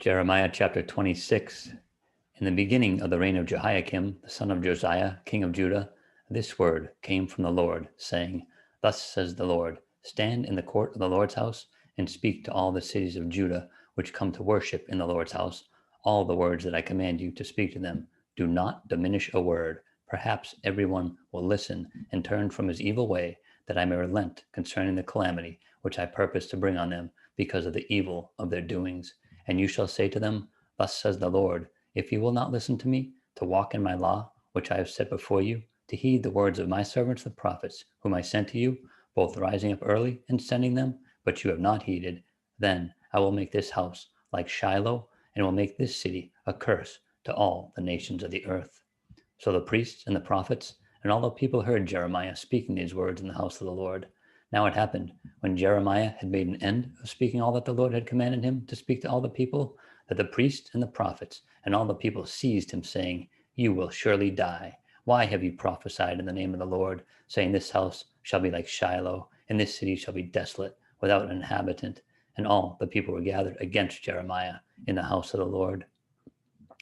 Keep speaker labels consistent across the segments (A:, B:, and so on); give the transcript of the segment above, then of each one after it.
A: Jeremiah chapter 26. In the beginning of the reign of Jehoiakim, the son of Josiah, king of Judah, this word came from the Lord, saying, Thus says the Lord, stand in the court of the Lord's house, and speak to all the cities of Judah which come to worship in the Lord's house, all the words that I command you to speak to them. Do not diminish a word. Perhaps everyone will listen and turn from his evil way, that I may relent concerning the calamity which I purpose to bring on them because of the evil of their doings. And you shall say to them, Thus says the Lord, if you will not listen to me, to walk in my law, which I have set before you, to heed the words of my servants the prophets, whom I sent to you, both rising up early and sending them, but you have not heeded, then I will make this house like Shiloh, and will make this city a curse to all the nations of the earth. So the priests and the prophets and all the people heard Jeremiah speaking these words in the house of the Lord. Now it happened, when Jeremiah had made an end of speaking all that the Lord had commanded him to speak to all the people, that the priests and the prophets and all the people seized him, saying, You will surely die. Why have you prophesied in the name of the Lord, saying, This house shall be like Shiloh, and this city shall be desolate, without an inhabitant? And all the people were gathered against Jeremiah in the house of the Lord.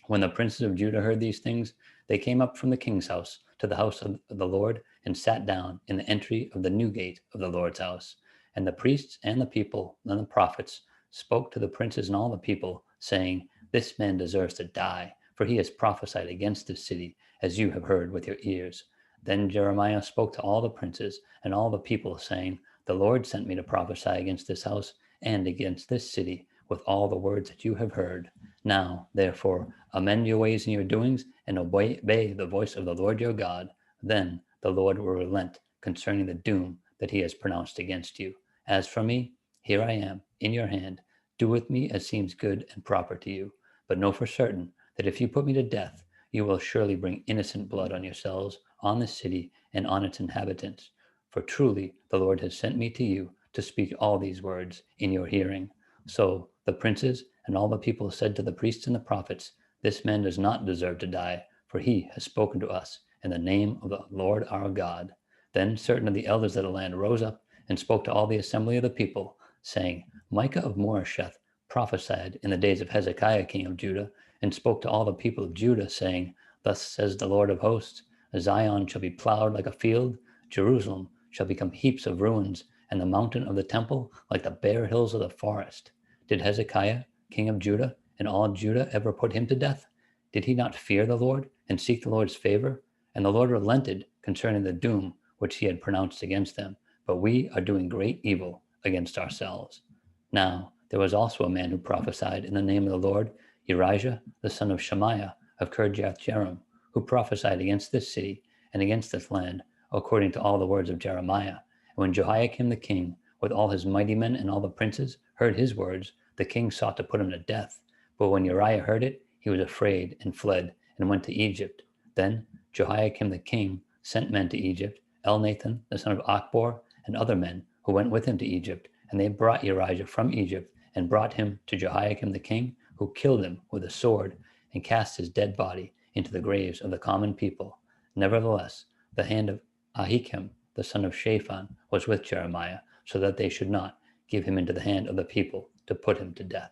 A: When the princes of Judah heard these things, they came up from the king's house to the house of the Lord, and sat down in the entry of the new gate of the Lord's house. And the priests and the people and the prophets spoke to the princes and all the people, saying, This man deserves to die, for he has prophesied against this city, as you have heard with your ears. Then Jeremiah spoke to all the princes and all the people, saying, The Lord sent me to prophesy against this house and against this city with all the words that you have heard. Now, therefore, amend your ways and your doings, and obey the voice of the Lord your God. Then the Lord will relent concerning the doom that he has pronounced against you. As for me, here I am, in your hand. Do with me as seems good and proper to you. But know for certain that if you put me to death, you will surely bring innocent blood on yourselves, on the city, and on its inhabitants. For truly the Lord has sent me to you to speak all these words in your hearing. So the princes and all the people said to the priests and the prophets, This man does not deserve to die, for he has spoken to us in the name of the Lord our God. Then certain of the elders of the land rose up and spoke to all the assembly of the people, saying, Micah of Moresheth prophesied in the days of Hezekiah king of Judah, and spoke to all the people of Judah, saying, Thus says the Lord of hosts, Zion shall be plowed like a field, Jerusalem shall become heaps of ruins, and the mountain of the temple like the bare hills of the forest. Did Hezekiah, king of Judah, and all Judah ever put him to death? Did he not fear the Lord and seek the Lord's favor? And the Lord relented concerning the doom which he had pronounced against them. But we are doing great evil against ourselves. Now there was also a man who prophesied in the name of the Lord, Erijah, the son of Shemaiah of Kirjath-jearim, who prophesied against this city and against this land, according to all the words of Jeremiah. And when Jehoiakim the king, with all his mighty men and all the princes, heard his words, the king sought to put him to death. But when Uriah heard it, he was afraid and fled and went to Egypt. Then Jehoiakim the king sent men to Egypt, Elnathan the son of Achbor, and other men who went with him to Egypt. And they brought Urijah from Egypt and brought him to Jehoiakim the king, who killed him with a sword and cast his dead body into the graves of the common people. Nevertheless, the hand of Ahikam the son of Shaphan was with Jeremiah, so that they should not give him into the hand of the people to put him to death.